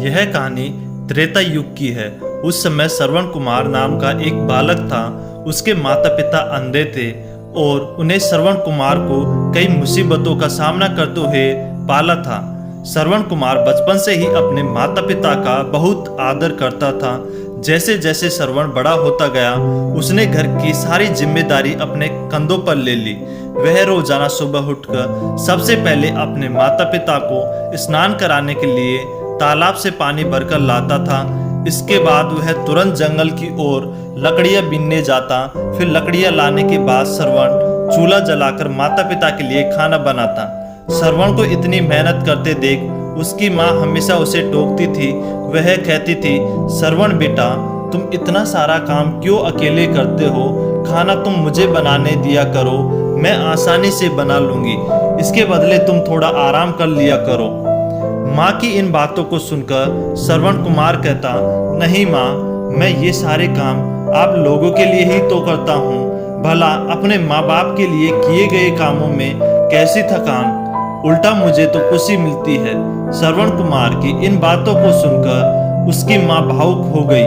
यह कहानी त्रेता युग की है। उस समय श्रवण कुमार नाम का एक बालक था। उसके माता पिता अंधे थे और उन्हें श्रवण कुमार को कई मुसीबतों का सामना करते हुए पाला था। श्रवण कुमार बचपन से ही अपने माता पिता का बहुत आदर करता था। जैसे जैसे श्रवण बड़ा होता गया, उसने घर की सारी जिम्मेदारी अपने कंधों पर ले ली। वह रोजाना सुबह उठकर सबसे पहले अपने माता पिता को स्नान कराने के लिए तालाब से पानी भरकर लाता था। इसके बाद वह तुरंत जंगल की ओर लकड़ियां बीनने जाता। फिर लकड़ियां लाने के बाद श्रवण चूल्हा जलाकर माता पिता के लिए खाना बनाता। श्रवण को इतनी मेहनत करते देख उसकी माँ हमेशा उसे टोकती थी। वह कहती थी, श्रवण बेटा, तुम इतना सारा काम क्यों अकेले करते हो? खाना तुम मुझे बनाने दिया करो, मैं आसानी से बना लूंगी। इसके बदले तुम थोड़ा आराम कर लिया करो। माँ की इन बातों को सुनकर श्रवण कुमार कहता, नहीं माँ, मैं ये सारे काम आप लोगों के लिए ही तो करता हूँ। भला अपने माँ बाप के लिए किए गए कामों में कैसी थकान, उल्टा मुझे तो खुशी मिलती है। श्रवण कुमार की इन बातों को सुनकर उसकी माँ भावुक हो गई।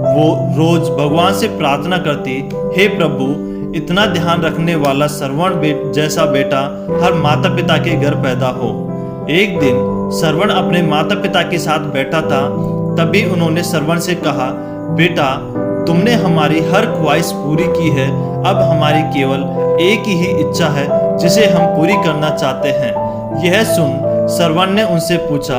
वो रोज भगवान से प्रार्थना करती, हे प्रभु, इतना ध्यान रखने वाला श्रवण जैसा बेटा हर माता पिता के घर पैदा हो। एक दिन श्रवण अपने माता पिता के साथ बैठा था। तभी उन्होंने श्रवण से कहा, बेटा, तुमने हमारी हर ख्वाहिश पूरी की है। अब हमारी केवल एक ही इच्छा है जिसे हम पूरी करना चाहते हैं। यह सुन श्रवण ने उनसे पूछा,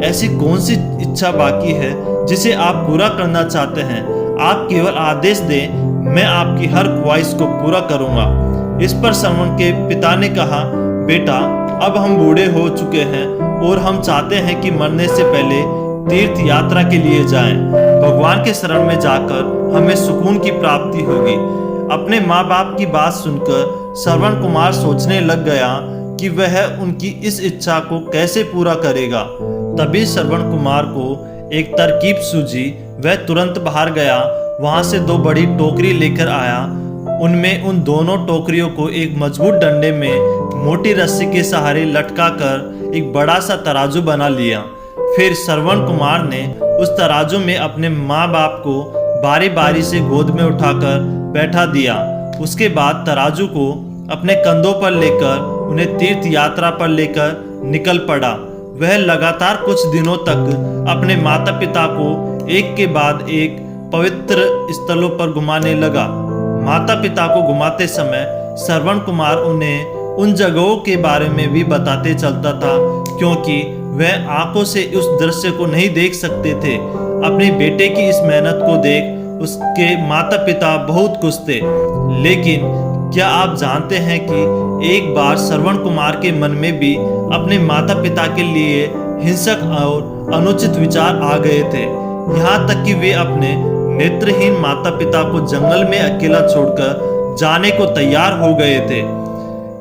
ऐसी कौन सी इच्छा बाकी है जिसे आप पूरा करना चाहते हैं? आप केवल आदेश दें, मैं आपकी हर ख्वाहिश को पूरा करूंगा। इस पर श्रवण के पिता ने कहा, बेटा, अब हम बूढ़े हो चुके हैं और हम चाहते हैं कि मरने से पहले तीर्थ यात्रा के लिए जाएं। भगवान के शरण में जाकर हमें सुकून की प्राप्ति होगी। अपने माँ बाप की बात सुनकर श्रवण कुमार सोचने लग गया कि वह उनकी इस इच्छा को कैसे पूरा करेगा। तभी श्रवण कुमार को एक तरकीब सूझी। वह तुरंत बाहर गया, वहां से 2 बड़ी टोकरी लेकर आया। उनमें उन दोनों टोकरियों को एक मजबूत डंडे में मोटी रस्सी के सहारे लटका कर एक बड़ा सा तराजू बना लिया। फिर श्रवण कुमार ने उस तराजू में अपने माँ बाप को बारी बारी से गोद में उठाकर बैठा दिया। उसके बाद तराजू को अपने कंधों पर लेकर उन्हें तीर्थ यात्रा पर लेकर निकल पड़ा। वह लगातार कुछ दिनों तक अपने माता पिता को एक के बाद एक पवित्र स्थलों पर घुमाने लगा। माता पिता को घुमाते समय श्रवण कुमार उन्हें उन जगहों के बारे में भी बताते चलता था, क्योंकि वह आंखों से उस दृश्य को नहीं देख सकते थे। अपने बेटे की इस मेहनत को देख उसके माता पिता बहुत खुश थे। लेकिन क्या आप जानते हैं कि एक बार श्रवण कुमार के मन में भी अपने माता पिता के लिए हिंसक और अनुचित विचार आ गए थे। यहाँ तक कि वे अपने नेत्रहीन माता पिता को जंगल में अकेला छोड़कर जाने को तैयार हो गए थे।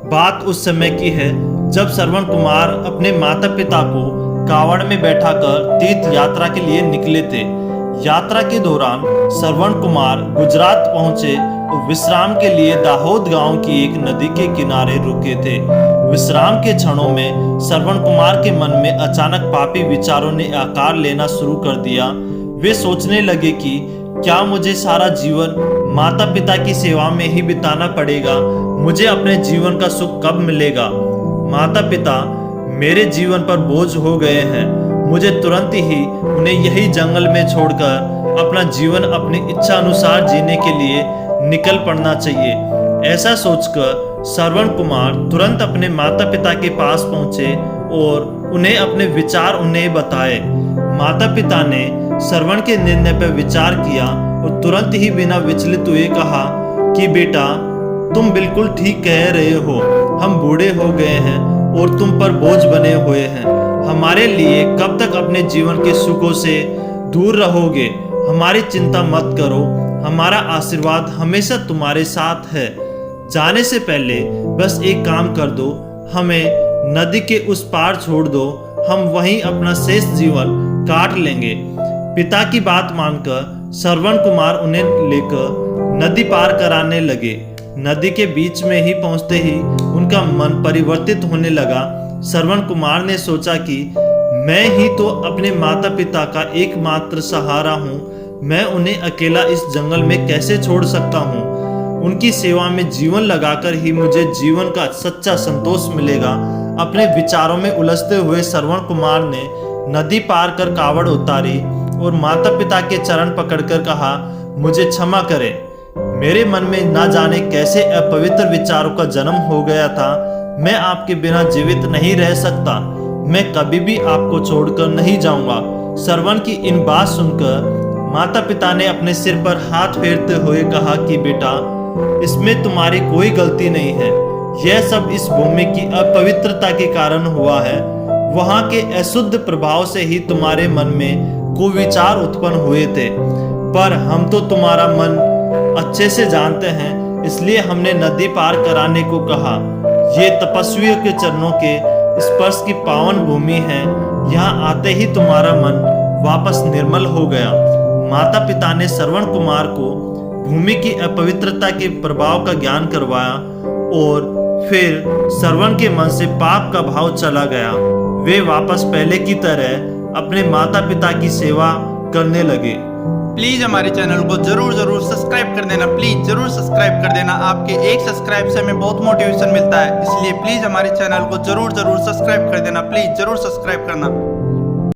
बात उस समय की है जब श्रवण कुमार अपने माता पिता को कावड़ में बैठाकर तीर्थ यात्रा के लिए निकले थे। यात्रा के दौरान श्रवण कुमार गुजरात पहुंचे और विश्राम के लिए दाहोद गांव की एक नदी के किनारे रुके थे। विश्राम के क्षणों में श्रवण कुमार के मन में अचानक पापी विचारों ने आकार लेना शुरू कर दिया। वे सोचने लगे कि क्या मुझे सारा जीवन माता पिता की सेवा में ही बिताना पड़ेगा? मुझे अपने जीवन का सुख कब मिलेगा? माता पिता मेरे जीवन पर बोझ हो गए हैं। मुझे तुरंत ही उन्हें यही जंगल में छोड़कर अपना जीवन अपनी इच्छा अनुसार जीने के लिए निकल पड़ना चाहिए। ऐसा सोचकर श्रवण कुमार तुरंत अपने माता पिता के पास पहुंचे और उन्हें अपने विचार उन्हें बताए। माता पिता ने श्रवण के निर्णय पर विचार किया और तुरंत ही बिना विचलित हुए कहा कि बेटा, तुम बिल्कुल ठीक कह रहे हो। हम बूढ़े हो गए हैं और तुम पर बोझ बने हुए हैं। हमारे लिए कब तक अपने जीवन के सुखों से दूर रहोगे? हमारी चिंता मत करो, हमारा आशीर्वाद हमेशा तुम्हारे साथ है। जाने से पहले बस एक काम कर दो, हमें नदी के उस पार छोड़ दो। हम वहीं अपना शेष जीवन काट लेंगे। पिता की बात मानकर श्रवण कुमार उन्हें लेकर नदी पार कराने लगे। नदी के बीच में ही पहुंचते ही उनका मन परिवर्तित होने लगा। श्रवण कुमार ने सोचा कि मैं ही तो अपने माता पिता का एकमात्र सहारा हूँ। मैं उन्हें अकेला इस जंगल में कैसे छोड़ सकता हूँ। उनकी सेवा में जीवन लगाकर ही मुझे जीवन का सच्चा संतोष मिलेगा। अपने विचारों में उलझते हुए श्रवण कुमार ने नदी पार कर कावड़ उतारी और माता पिता के चरण पकड़कर कहा, मुझे क्षमा करें। मेरे मन में ना जाने कैसे अपवित्र विचारों का जन्म हो गया था। मैं आपके बिना जीवित नहीं रह सकता। मैं कभी भी आपको छोड़कर नहीं जाऊंगा। श्रवण की इन बात सुनकर माता पिता ने अपने सिर पर हाथ फेरते हुए कहा कि बेटा, इसमें तुम्हारी कोई गलती नहीं है। यह सब इस भूमि की अपवित्रता के कारण हुआ है। वहां के अशुद्ध प्रभाव से ही तुम्हारे मन में कुविचार उत्पन्न हुए थे। पर हम तो तुम्हारा मन अच्छे से जानते हैं, इसलिए हमने नदी पार कराने को कहा। ये तपस्वियों के चरणों के स्पर्श की पावन भूमि है। यहाँ आते ही तुम्हारा मन वापस निर्मल हो गया। माता पिता ने श्रवण कुमार को भूमि की अपवित्रता के प्रभाव का ज्ञान करवाया और फिर श्रवण के मन से पाप का भाव चला गया। वे वापस पहले की तरह अपने माता पिता की सेवा करने लगे। प्लीज हमारे चैनल को जरूर सब्सक्राइब कर देना। प्लीज जरूर सब्सक्राइब कर देना। आपके एक सब्सक्राइब से हमें बहुत मोटिवेशन मिलता है, इसलिए प्लीज हमारे चैनल को जरूर सब्सक्राइब कर देना। प्लीज जरूर सब्सक्राइब करना।